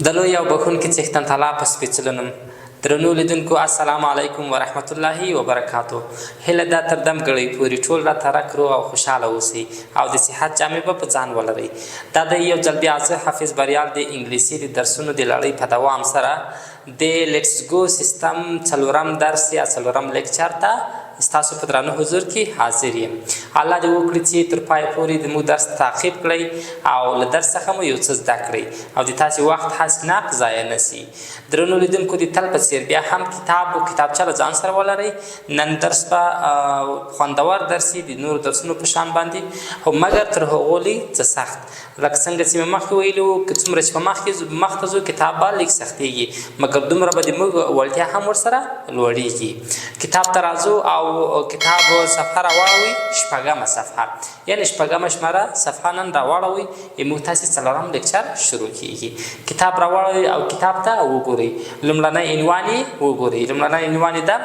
د لوی او بخونکي څښتن تعالی په سپېڅلو نوم درنو لیدونکو السلام علیکم ورحمت الله وبرکاتو. هیله ده تر دم ګړۍ پورې ټول راته رک روغ او خوشحاله اوسئ او د صحت جامې به په ځان ولرئ. دا د یو ځل بیا زه حافظ بریال د انګلیسي د درسونو د لړۍ په دوام سره د لیټس ګو سیستم څلورم درس یا څلورم لیکچر ته ستاسو په درانه حضور کې حاضر یم. الله دې وکړي چې تر پایه پورې د موږ درس تعقیب کړئ او له درس څخه مو یو څه زده کړئ او د تاسې وخت حسناک ضایع نه سي. درنو لیدونکو د تل په څېر بیا هم کتاب او کتابچه له ځان سره ولرئ. نن درس به خوندور درس د نورو درسونو په شان باندې خو مګر تر هغو لږ څه سخت لکه څنګه چې مې مخکې ویلي وو که څومره چې په مخ ته ځو کتاب به لږ سختېږي مګر دومره به د موږ وړتیا هم ورسره لوړېږي. کتاب ته راځو او کتاب صفحه راواړوئ شپږمه صفحه یعنې شپږمه شماره صفحه نن راواړوئ موږ تاسې څلورم لیکچر شروع کیږي. کتاب راواړوئ او کتاب ته وګورئ. لومړنی عنوان یې وګورئ. لومړنی عنوان یې ده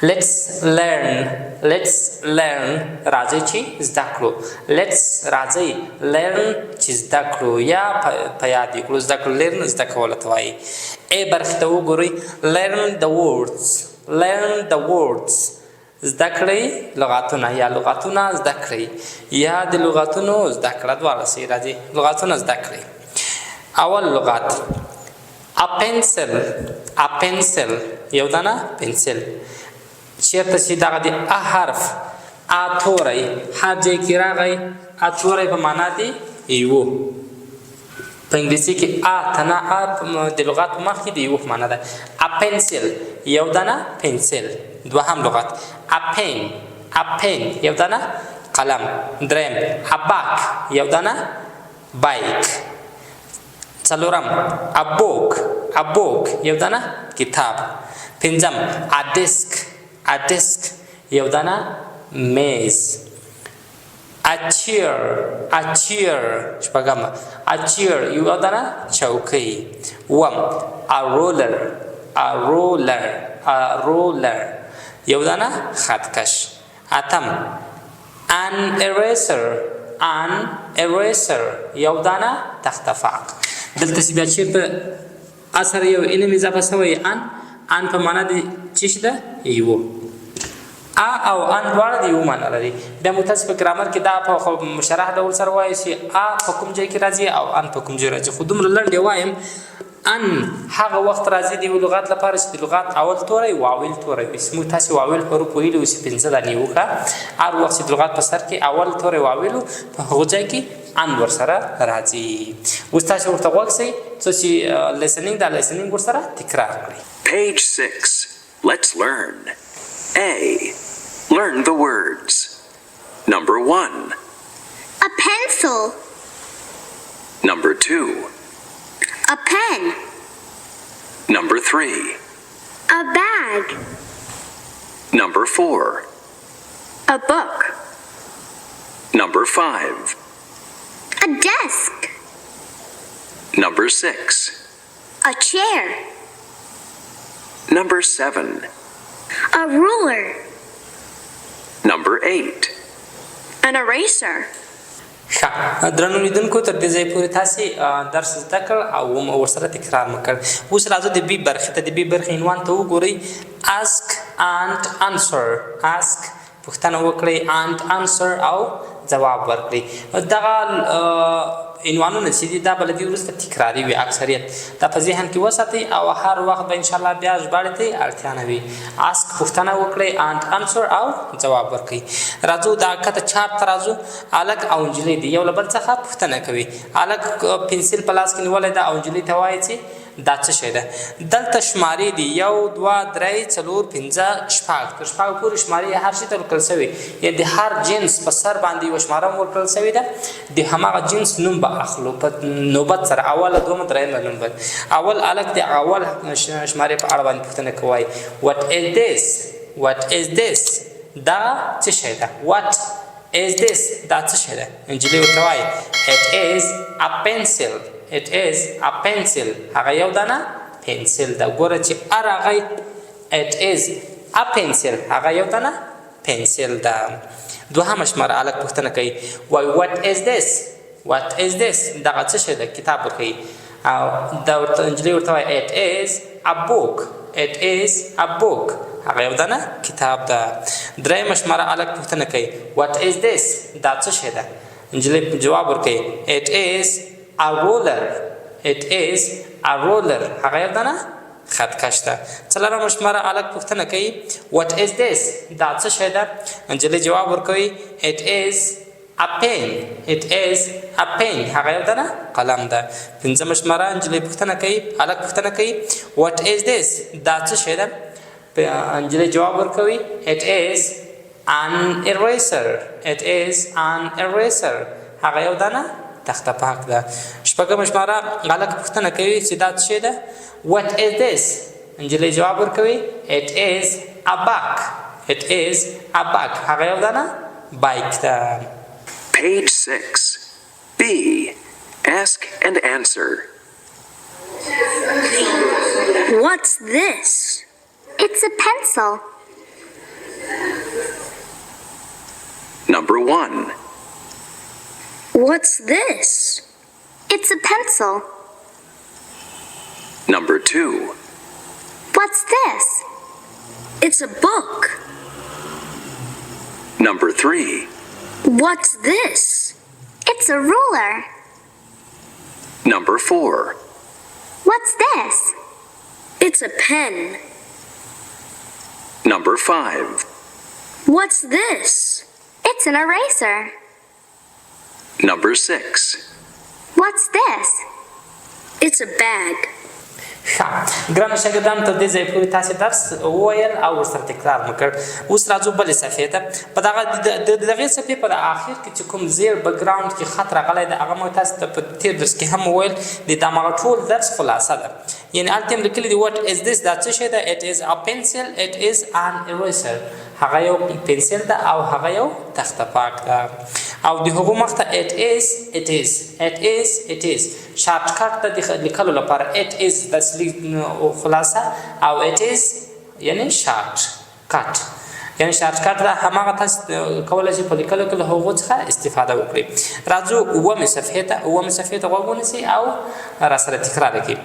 Let's learn راځئ چې زده کړو. راځئ learn چې زده کړو یا په یاد یې کړو. زده کړو learn زده کولو ته وایي. ا برخې ته وګورئ. learn the words زده کړئ لغاتونه یا لغاتونه زده کړئ یا د لغاتونو زده کړه دواړه صحیح راځي. لغاتونه زده کړئ. اول لغات a pencil یو دانه پنسل. چېرته چې دغه د ا حرف ا توری هر ځای کې راغی ا توری په معنا دی یو. په انګلیسي کې ا تنه ا د لغات په مخکې د یو په معنا ده. ا پنسل یو دانه پنسل. دوهم لغت ا پین یو دانه قلم. دریم ا باک یو دانه بایک. څلورم ا بوک یو دانه کتاب. پنځم ا ډیسک یو دانه میز. ا چیر شپږم ا چیر یو دانه چوکۍ. اووم ا رولر یو دانه خطکش. اتم ان اریسر یو دانه تختفاق. دلته چې بیا چېرته ا سره یو علم اضافه شوی ان په معنا د څه شي ده یو. ا او ان دواړه د یو معنا لري. بیا مو تاسې په ګرامر کې دا په مشرح ډول سره وایي چې ا په کوم ځای کې راځي او ان په کوم ځای راځي. خو دومره لنډ یې وایم ان هغه وخت راځي د یو لغات لپاره چې د لغات اول توری واویل توری وي. موږ تاسې واویل حروف ویلي وو چې پنځه دانې وښه. هر وخت چې د لغات په سر کې اول توری واویلو په هغو ځای کې ان ورسره راځي. اوس تاسې ورته غوږ شئ څو چې لیسنینګ دا لیسنینګ ورسره تکرار کړئ. Page 6. Let's learn. A. Learn the words. Number 1. A pencil. Number 2. A pen. Number 3. A bag. Number 4. A book. Number 5. A desk. Number 6. A chair. Number 7. A ruler. Number 8. An eraser. ښه درنو لیدونکو تر دې ځای پورې تاسې درس زده کړ او ورسره تکرار مو کړ. اوس راځو د بي برخې ته. د بي برخې عنوان ته وګورئ. ask and answer. ask پوښتنه وکړئ and answer او ځواب ورکړئ. دغه عنوانونه چې دي دا به له دې وروسته تکراري وي اکثریت. دا په ذهن کې وساتئ او هر وخت به انشاءالله بیا ژباړې ته اړتیا نه وي. اسک پوښتنه وکړئ and answer او ځواب ورکړئ. راځو دا کته چارت ته راځو. هلک او نجلۍ دي یو له بل څخه پوښتنه کوي. هلک پنسل په لاس کې نیولی ده او نجلۍ ته وایي چې دا څه شی ده. دلته شمارې دي 1 2 3 4 5 6 تر شپږو پورې شمارې هر شي ته ورکړل شوي. یا د هر جنس په سر باندې یوه شماره هم ورکړل شوې ده. د هماغه جنس نوم به اخلو په نوبت سره. اوله دومه درېیمه نومبر. اول هلک د اول شمارې په اړه باندې پوښتنه کوي. what is this دا څه شی ده. what is this دا څه شی ده. نجلۍ ورته وایي it is a pencil هغه یو دانه پنسل ده. ګوره چې ا راغی it is a pencil هغه یو دانه پنسل ده. دوهمه شماره هلک پوښتنه کوي وایي what is this دغه څه شی ده. کتاب ورکوي. او دا ورته نجلۍ ورته وایي it is a book it is a book هغه یو دانه کتاب ده. درېیمه شماره هلک پوښتنه کوي what is this دا څه شی ده؟ نجلۍ جواب ورکوي it is a ruler it is a ruler هغه یو دانه خطکش ده. څلورمه شماره هلک پوښتنه کوي what is this دا څه شی ده؟ نجلۍ جواب ورکوي it is a pen it is a pen هغه یو دانه قلم ده. پنځمه شماره نجلۍ پوښتنه کوي هلک پوښتنه کوي what is this دا څه شی ده؟ نجلۍ جواب ورکوي it is an eraser it is an eraser هغه یو دانه تخته پاک ده. شپږمه شماره هلک پوښتنه کوي چې دا څه شی ده what is this نجلۍ جواب ورکوي it is a bag it is a bag هغه یو دانه بایک ده. Page 6. B. Ask and answer. What's this? It's a pencil. Number 1. What's this? It's a pencil. Number 2. What's this? It's a book. Number 3. What's this? It's a ruler. Number 4. What's this? It's a pen. Number 5. What's this? It's an eraser. Number 6. What's this? It's a bag. ښه ګرانو شاګردانو تر دې ځایه پورې تاسې درس وویل او ورسره تکرار مو کړ. اوس راځو بلې صفحې ته. په د دغې صفحې په اخر کې چې کوم زیر بکګراوند کې خط راغلی ده هغه مو تاسو ته په تېر درس کې هم وویل د دغه ټول درس خلاصه ده. یعنې هلته یې لیکلي دي what is this دا څه شی ده it is a pencil it is an eraser هغه یو پنسل ده او هغه یو تخته پاک ده. او د هغو مخته it is شارټ کټ ته د لیکلو لپاره it is د خلاصه او it is یعنی شارټ کټ یعنی شارټ کټ ده هماغه تاسو کولی شئ په لیکلو کې له هغو څخه استفاده وکړئ. راځو اوومې صفحې ته غوږ ونیسئ او راسره تکرار کړئ.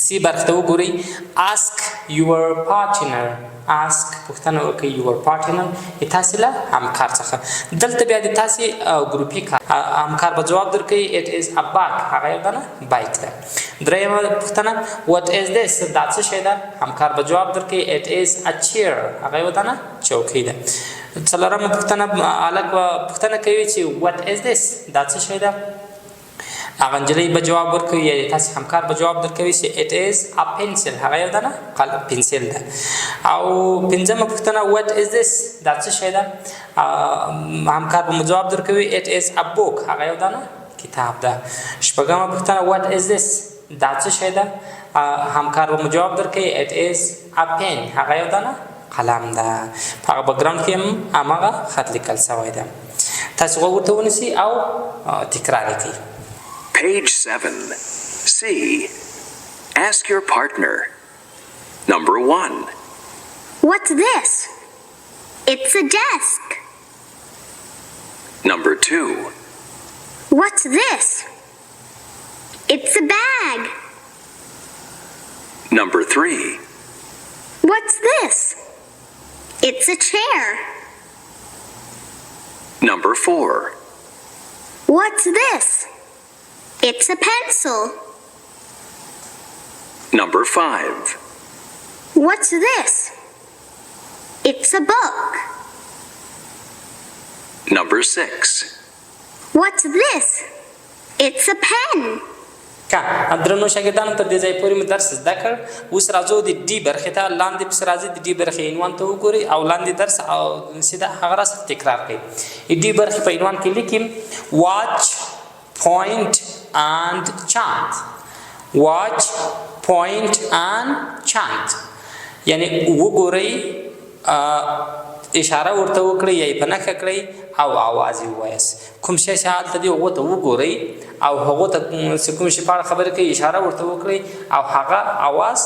سی برخه ته وګورئ ask your partner ask پوښتنه وکړئ your partner تاسې له همکار څخه. دلته بیا د تاسې ګروپي همکار به جواب درکوي it is a bag هغه یو دانه بایک ده. درېیمه پوښتنه what is this دا څه شی ده همکار به جواب درکوي it is a chair هغه یو دانه چوکۍ ده. څلورمه پوښتنه هلک به پوښتنه کوي چې what is this دا څه شی ده هغه نجلۍ به جواب ورکوي یا تاسې همکار به جواب درکوي چې it is a pencil هغه یو دانه پنسل ده. او پنځمه پوښتنه what is this دا څه شی ده همکار به مو جواب درکوي it is a book هغه یو دانه کتاب ده. شپږمه پوښتنه what is this دا څه شی ده همکار به مو جواب درکوي it is a pen هغه یو دانه قلم ده. په هغه بکګراوند کې هم هماغه خط لیکل سوی ده. تاسې غوږ ورته ونیسئ او تکرار یې کړئ. Page 7. C. Ask your partner. Number 1. What's this? It's a desk. Number 2. What's this? It's a bag. Number 3. What's this? It's a chair. Number 4. What's this? It's a pencil. Number 5. What's this? It's a book. Number 6. What's this? It's a pen. درنو شاګردانو تر دې ځایه پورې مو درس زده کړ. اوس راځو د ډي برخې ته. لاندې پسې راځئ د ډي برخې عنوان ته وګورئ او لاندې درس او سیده هغه راسره تکرار کړئ. ډي برخې په عنوان کې لیکم watch point and chant watch point and chant یعنی وګورئ اشاره ورته وکړئ یا یې په نښه کړئ او आवाज یې ووایاست. کوم شی چې هلته دي هغو ته وګورئ او هغو ته چې کوم شي په اړه خبرې کوي اشاره ورته وکړئ او هغه आवाज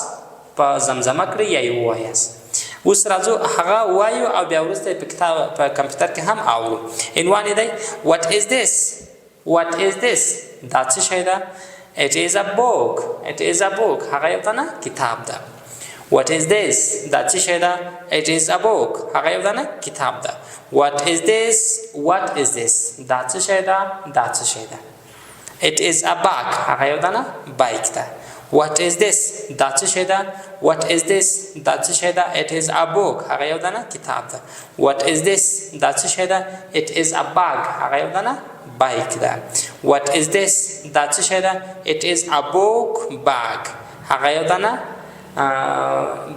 په زمزمه کړئ یا یې ووایاست. اوس راځو هغه ووایو او بیا وروسته په کمپیوټر کې هم اورو. عنوان یې دی what is this دا څه شی ده It is a book. It is a book. هغه یو دانه کتاب ده. What is this? دا څه شی ده؟ It is a book. هغه یو دانه کتاب ده. What is this? What is this? دا څه شی ده؟ دا څه شی ده. It is a bag. هغه یو دانه بایک ده. What is this? دا څه شی ده؟ What is this? دا څه شی ده؟ It is a book. هغه یو دانه کتاب ده. What is this? دا څه شی ده؟ It is a bag. هغه یو دانه بایک ده. What is this? دا څه شی ده؟ It is a book bag. هغه یو دانه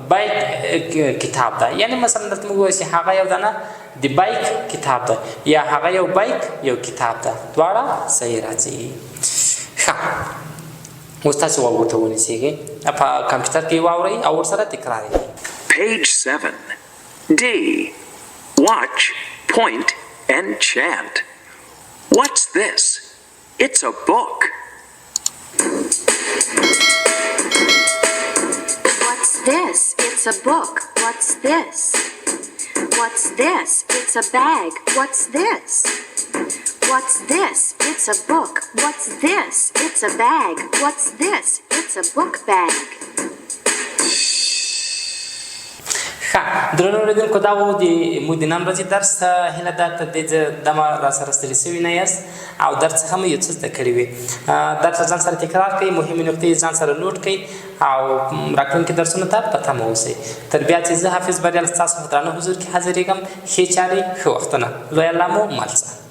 بایک کتاب ده. یعنی مثلا درته موږ وایو چې هغه یو دانه د بایک کتاب ده یا هغه یو بایک یو کتاب ده. دواړه صحیح راځي. ښه اوس تاسو ورته ونیسئ په کمپیوټر کې واورئ او ورسره تکرار یې. Page 7. D. Watch, point, and chant. What's this? It's a book. What's this? It's a book. What's this? What's this? It's a bag. What's this? What's this? It's a book. What's this? It's a bag. What's this? It's a book bag. ښه درنو اورېدونکو دا و د موږ د نن ورځې درس. هیله ده تر دې دمه راسره ستړي سوي نه یاست او درس څخه مو یو څه زده کړي وي. درس ځان سره تکرار کړئ، مهمې نقطې ځان سره نوټ کړئ او راتلونکي درسونو ته په تمه اوسئ. تر بیا چې زه حافظ بریال ستاسو په درانه حضور کې حاضرېږم. ښې چارې ښه وختونه. لوی الله مو مل شه.